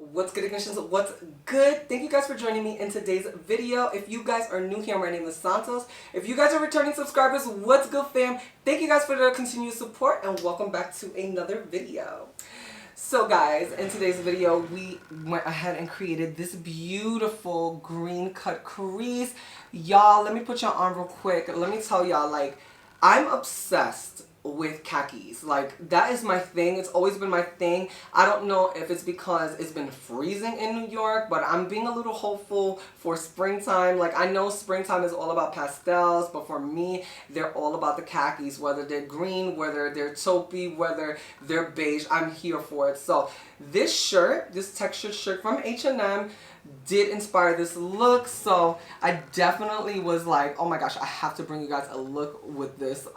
What's good, Ignitions? What's good? Thank you guys for joining me in today's video. If you guys are new here, my name is Santos. If you guys are returning subscribers, what's good, fam? Thank you guys for the continued support and welcome back to another video. So guys, in today's video, we went ahead and created this beautiful green cut crease. Y'all, let me put y'all on real quick. Let me tell y'all, like, I'm obsessed with khakis. Like, that is my thing. It's always been my thing. I don't know if it's because it's been freezing in New York, but I'm being a little hopeful for springtime. Like, I know springtime is all about pastels, but for me, they're all about the khakis. Whether they're green, whether they're taupey, whether they're beige, I'm here for it. So this shirt, this textured shirt from H&M, did inspire this look, so I definitely was like, oh my gosh, I have to bring you guys a look with this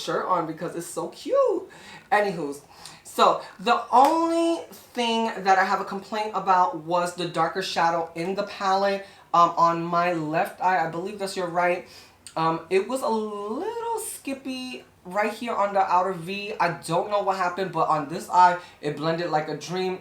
shirt on because it's so cute. Anywho's, so the only thing that I have a complaint about was the darker shadow in the palette on my left eye. I believe that's your right. It was a little skippy right here on the outer V. I don't know what happened, but on this eye, it blended like a dream.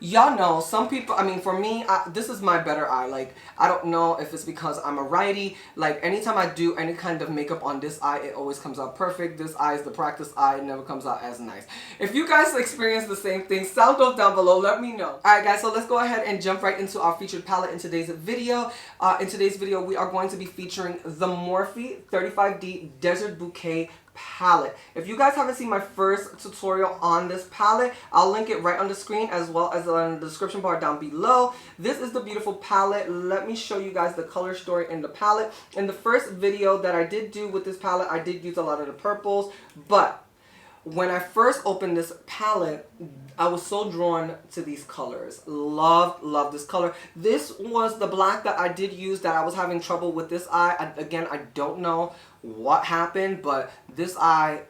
Y'all know, some people, I mean, for me, this is my better eye. Like, I don't know if it's because I'm a righty. Like, anytime I do any kind of makeup on this eye, it always comes out perfect. This eye is the practice eye. It never comes out as nice. If you guys experience the same thing, sound off down below. Let me know. Alright, guys, so let's go ahead and jump right into our featured palette in today's video. We are going to be featuring the Morphe 35D Desert Bouquet Palette. If you guys haven't seen my first tutorial on this palette, I'll link it right on the screen as well as in the description bar down below. This is the beautiful palette. Let me show you guys the color story in the palette. In the first video that I did do with this palette, I did use a lot of the purples, but when I first opened this palette, I was so drawn to these colors. Love this color. This was the black that I did use that I was having trouble with this eye. Again, I don't know what happened, but this eye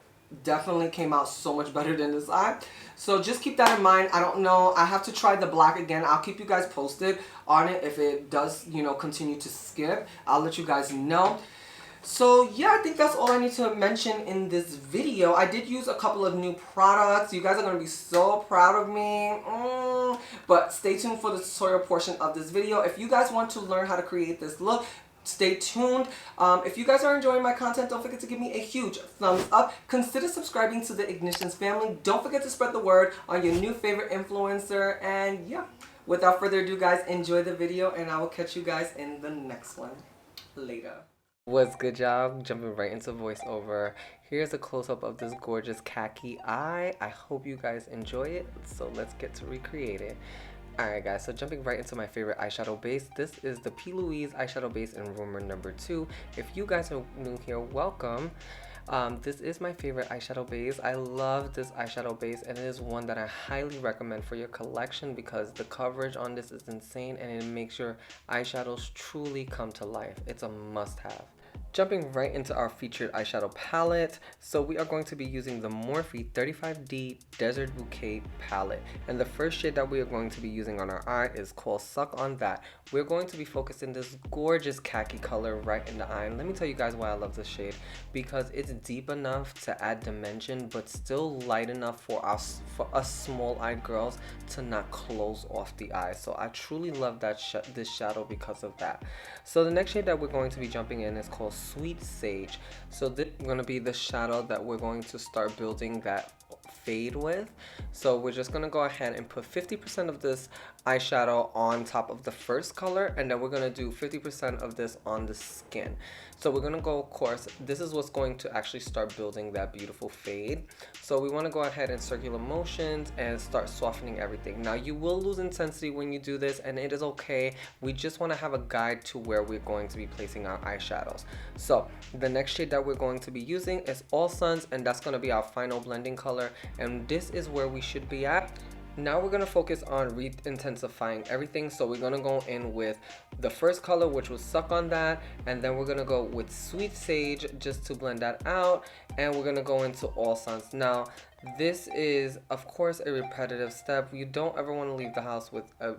definitely came out so much better than this eye. So just keep that in mind. I don't know. I have to try the black again. I'll keep you guys posted on it. If it does, you know, continue to skip, I'll let you guys know. So yeah, I think that's all I need to mention in this video. I did use a couple of new products. You guys are going to be so proud of me. But stay tuned for the tutorial portion of this video. If you guys want to learn how to create this look, stay tuned. If you guys are enjoying my content, don't forget to give me a huge thumbs up. Consider subscribing to the Ignitions family. Don't forget to spread the word on your new favorite influencer. And yeah, without further ado, guys, enjoy the video and I will catch you guys in the next one. Later. What's good, y'all? Jumping right into voiceover. Here's a close-up of this gorgeous khaki eye. I hope you guys enjoy it. So let's get to recreate it. Alright guys, so jumping right into my favorite eyeshadow base. This is the P.Louise eyeshadow base in rumor number 2. If you guys are new here, welcome. This is my favorite eyeshadow base. I love this eyeshadow base and it is one that I highly recommend for your collection because the coverage on this is insane and it makes your eyeshadows truly come to life. It's a must-have. Jumping right into our featured eyeshadow palette, so we are going to be using the Morphe 35D Desert Bouquet Palette. And the first shade that we are going to be using on our eye is called Suck on That. We're going to be focusing this gorgeous khaki color right in the eye. And let me tell you guys why I love this shade. Because it's deep enough to add dimension, but still light enough for us small-eyed girls to not close off the eye. So I truly love that this shadow because of that. So the next shade that we're going to be jumping in is called Sweet Sage. So this is going to be the shadow that we're going to start building that fade with. So we're just going to go ahead and put 50% of this eyeshadow on top of the first color, and then we're going to do 50% of this on the skin. So we're going to go, of course, this is what's going to actually start building that beautiful fade. So we want to go ahead in circular motions and start softening everything. Now you will lose intensity when you do this, and it is okay. We just want to have a guide to where we're going to be placing our eyeshadows. So the next shade that we're going to be using is All Suns, and that's going to be our final blending color, and this is where we should be at. Now we're going to focus on re-intensifying everything. So we're going to go in with the first color, which was Suck on That, and then we're going to go with Sweet Sage just to blend that out, and we're going to go into All Suns. Now this is of course a repetitive step. You don't ever want to leave the house with a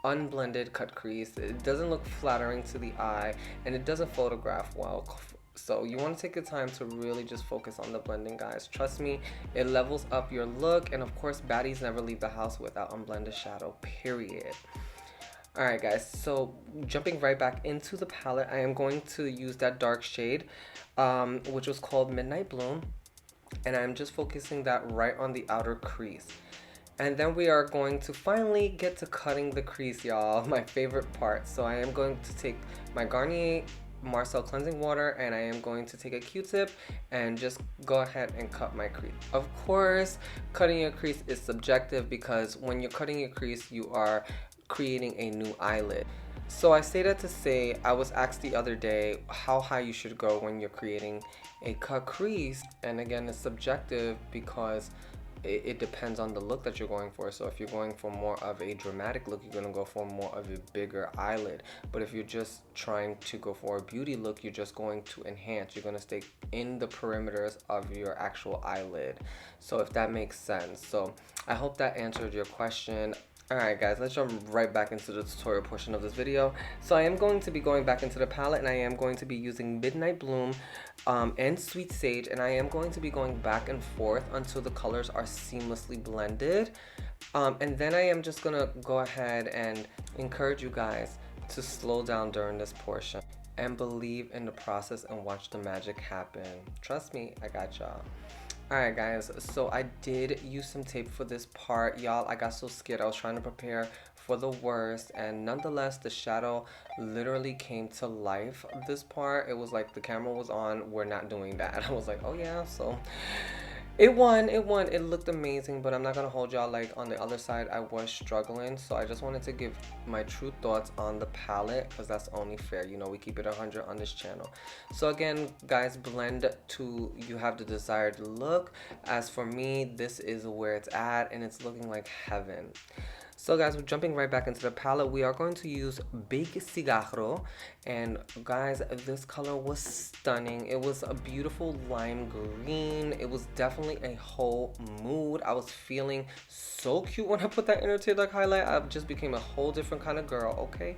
unblended cut crease. It doesn't look flattering to the eye and it doesn't photograph well. So you want to take your time to really just focus on the blending, guys. Trust me, it levels up your look. And of course, baddies never leave the house without unblended shadow, period. Alright guys, so jumping right back into the palette, I am going to use that dark shade, which was called Midnight Bloom. And I'm just focusing that right on the outer crease. And then we are going to finally get to cutting the crease, y'all. My favorite part. So I am going to take my Garnier Marcel cleansing water, and I am going to take a Q-tip and just go ahead and cut my crease. Of course, cutting your crease is subjective because when you're cutting your crease, you are creating a new eyelid. So I say that to say, I was asked the other day how high you should go when you're creating a cut crease, and again, it's subjective because it depends on the look that you're going for. So if you're going for more of a dramatic look, you're going to go for more of a bigger eyelid. But if you're just trying to go for a beauty look, you're just going to enhance. You're going to stay in the perimeters of your actual eyelid. So if that makes sense. So I hope that answered your question. Alright guys, let's jump right back into the tutorial portion of this video. So I am going to be going back into the palette, and I am going to be using Midnight Bloom and Sweet Sage, and I am going to be going back and forth until the colors are seamlessly blended. And then I am just going to go ahead and encourage you guys to slow down during this portion and believe in the process and watch the magic happen. Trust me, I got y'all. Alright guys, so I did use some tape for this part, y'all. I got so scared. I was trying to prepare for the worst, and nonetheless the shadow literally came to life. This part, it was like the camera was on, we're not doing that. I was like, oh yeah, so it won. It looked amazing, but I'm not gonna hold y'all. Like on the other side, I was struggling, so I just wanted to give my true thoughts on the palette because that's only fair. You know, we keep it 100 on this channel. So again, guys, blend to you have the desired look. As for me, this is where it's at, and it's looking like heaven. So guys, we're jumping right back into the palette. We are going to use Big Cigarro, and guys, this color was stunning. It was a beautiful lime green. It was definitely a whole mood. I was feeling so cute when I put that inner tear duct highlight. I just became a whole different kind of girl, okay?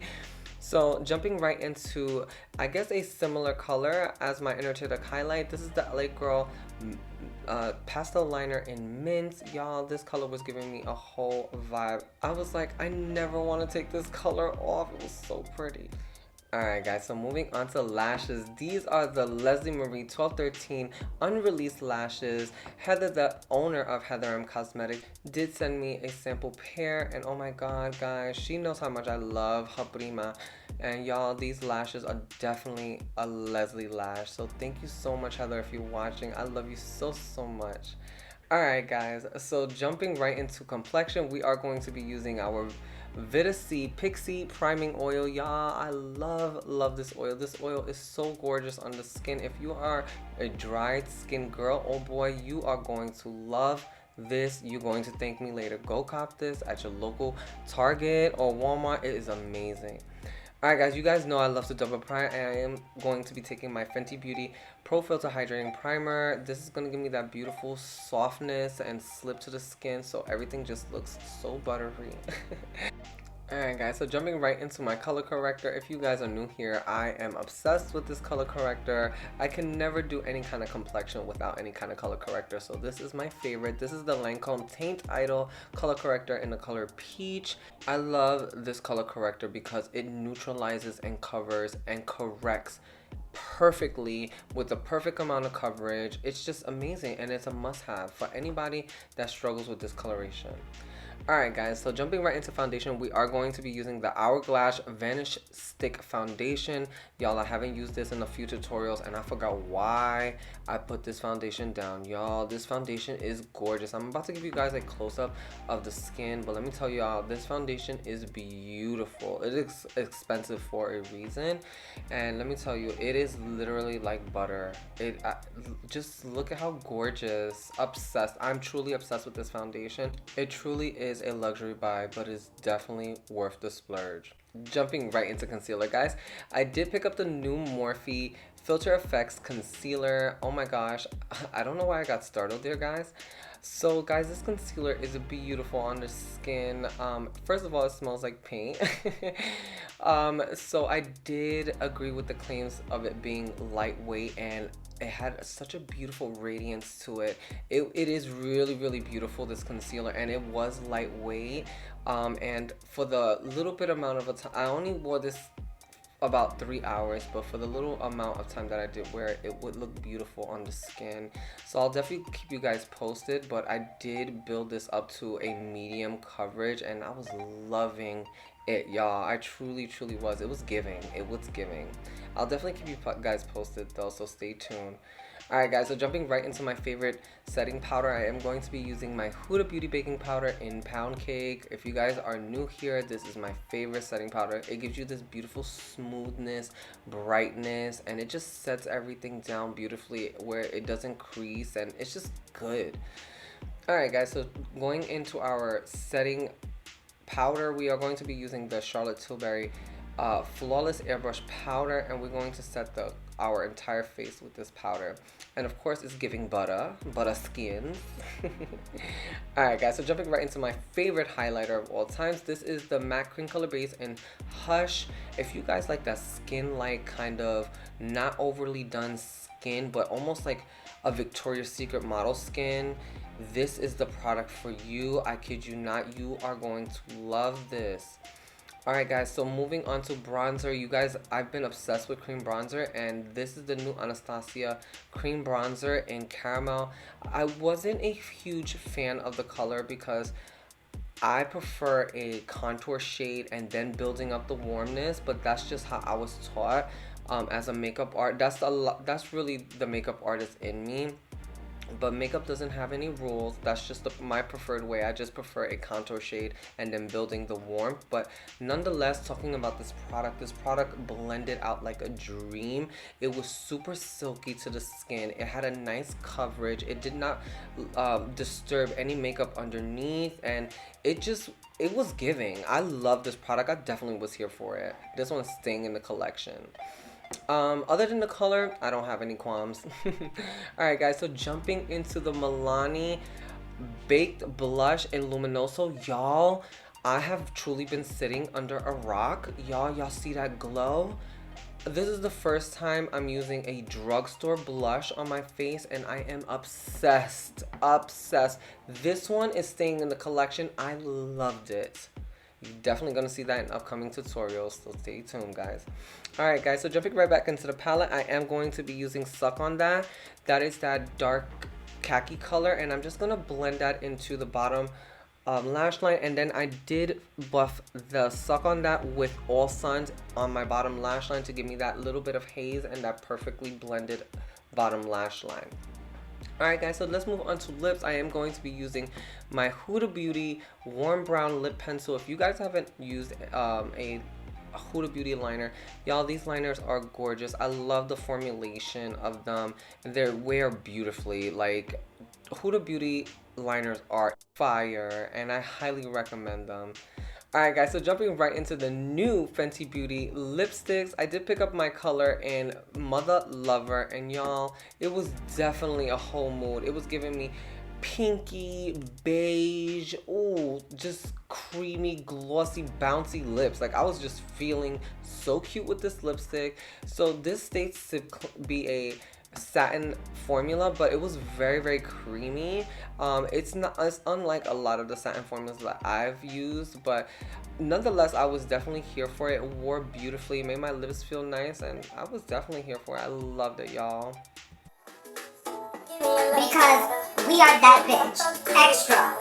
So jumping right into, I guess, a similar color as my inner tear duct highlight. This is the LA Girl Pastel Liner in Mint. Y'all, this color was giving me a whole vibe. I was like, I never want to take this color off. It was so pretty. Alright guys, so moving on to lashes. These are the Leslie Marie 1213 unreleased lashes. Heather, the owner of HeatherMcosmetics, did send me a sample pair, and oh my god guys, she knows how much I love her prima. And y'all, these lashes are definitely a Leslie lash. So thank you so much, Heather, if you're watching. I love you so much. Alright guys, so jumping right into complexion, we are going to be using our Vit C Pixie Priming Oil. Y'all, I love this oil. This oil is so gorgeous on the skin. If you are a dried skin girl, oh boy, you are going to love this. You're going to thank me later. Go cop this at your local Target or Walmart. It is amazing. Alright guys, you guys know I love to double prime, and I am going to be taking my Fenty Beauty Pro Filter Hydrating Primer. This is going to give me that beautiful softness and slip to the skin, so everything just looks so buttery. Alright guys, so jumping right into my color corrector. If you guys are new here, I am obsessed with this color corrector. I can never do any kind of complexion without any kind of color corrector, so this is my favorite. This is the Lancôme Taint Idol color corrector in the color Peach. I love this color corrector because it neutralizes and covers and corrects perfectly with the perfect amount of coverage. It's just amazing, and it's a must-have for anybody that struggles with discoloration. Alright guys, so jumping right into foundation, we are going to be using the HourGlass Vanish Stick Foundation. Y'all, I haven't used this in a few tutorials, and I forgot why I put this foundation down. Y'all, this foundation is gorgeous. I'm about to give you guys a close-up of the skin, but let me tell y'all, this foundation is beautiful. It is expensive for a reason, and let me tell you, it is literally like butter. Just look at how gorgeous. Obsessed. I'm truly obsessed with this foundation. It truly is a luxury buy, but it's definitely worth the splurge. Jumping right into concealer, guys. I did pick up the new Morphe Filter Effects Concealer. Oh my gosh, I don't know why I got startled there, guys. So guys, this concealer is beautiful on the skin. First of all, it smells like paint. So I did agree with the claims of it being lightweight, and it had such a beautiful radiance to it. It is really beautiful, this concealer, and it was lightweight. And for the little bit amount of a time, I only wore this about 3 hours, but for the little amount of time that I did wear it, it would look beautiful on the skin. So I'll definitely keep you guys posted, but I did build this up to a medium coverage, and I was loving it, y'all. I truly was. It was giving. I'll definitely keep you guys posted though, so stay tuned. Alright guys, so jumping right into my favorite setting powder, I am going to be using my Huda Beauty baking powder in Pound Cake. If you guys are new here, this is my favorite setting powder. It gives you this beautiful smoothness, brightness, and it just sets everything down beautifully where it doesn't crease, and it's just good. Alright guys, so going into our setting powder, we are going to be using the Charlotte Tilbury Flawless Airbrush powder, and we're going to set our entire face with this powder. And of course, it's giving butter skin. Alright guys, so jumping right into my favorite highlighter of all times, this is the MAC Cream Color Base in Hush. If you guys like that skin-like kind of not overly done skin, but almost like a Victoria's Secret model skin, this is the product for you. I kid you not, you are going to love this. Alright guys, so moving on to bronzer. You guys, I've been obsessed with cream bronzer, and this is the new Anastasia cream bronzer in caramel. I wasn't a huge fan of the color because I prefer a contour shade and then building up the warmness, but that's just how I was taught as a makeup art. That's really the makeup artist in me. But makeup doesn't have any rules. That's just my preferred way. I just prefer a contour shade and then building the warmth. But nonetheless, talking about this product blended out like a dream. It was super silky to the skin. It had a nice coverage. It did not disturb any makeup underneath, and it was giving. I love this product. I definitely was here for it. This one's staying in the collection. Other than the color, I don't have any qualms. Alright guys, so jumping into the Milani Baked Blush in Luminoso. Y'all, I have truly been sitting under a rock. Y'all see that glow? This is the first time I'm using a drugstore blush on my face, and I am obsessed. This one is staying in the collection. I loved it. You're definitely going to see that in upcoming tutorials, so stay tuned, guys. Alright guys, so jumping right back into the palette, I am going to be using Suck on That. That is that dark khaki color, and I'm just going to blend that into the bottom lash line, and then I did buff the Suck on That with All Suns on my bottom lash line to give me that little bit of haze and that perfectly blended bottom lash line. Alright guys, so let's move on to lips. I am going to be using my Huda Beauty Warm Brown Lip Pencil. If you guys haven't used a Huda Beauty liner, y'all, these liners are gorgeous. I love the formulation of them. They wear beautifully. Like, Huda Beauty liners are fire, and I highly recommend them. Alright guys, so jumping right into the new Fenty Beauty lipsticks. I did pick up my color in Mother Lover, and y'all, it was definitely a whole mood. It was giving me pinky, beige, ooh, just creamy, glossy, bouncy lips. Like, I was just feeling so cute with this lipstick. So this states to be a satin formula, but it was very creamy. It's unlike a lot of the satin formulas that I've used, but nonetheless, I was definitely here for it. It wore beautifully, made my lips feel nice, and I was definitely here for it. I loved it, y'all. Because we are that bitch. Extra.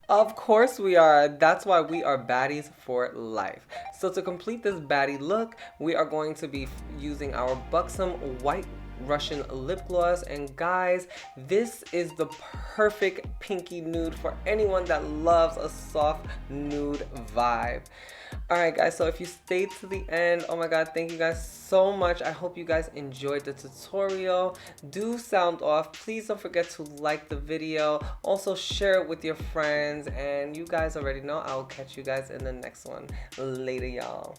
Of course we are. That's why we are baddies for life. So to complete this baddie look, we are going to be using our Buxom White Russian lip gloss. And guys, this is the perfect pinky nude for anyone that loves a soft nude vibe. Alright guys, so if you stayed to the end, oh my god, thank you guys so much. I hope you guys enjoyed the tutorial. Do sound off. Please don't forget to like the video. Also share it with your friends. And you guys already know, I'll catch you guys in the next one. Later, y'all.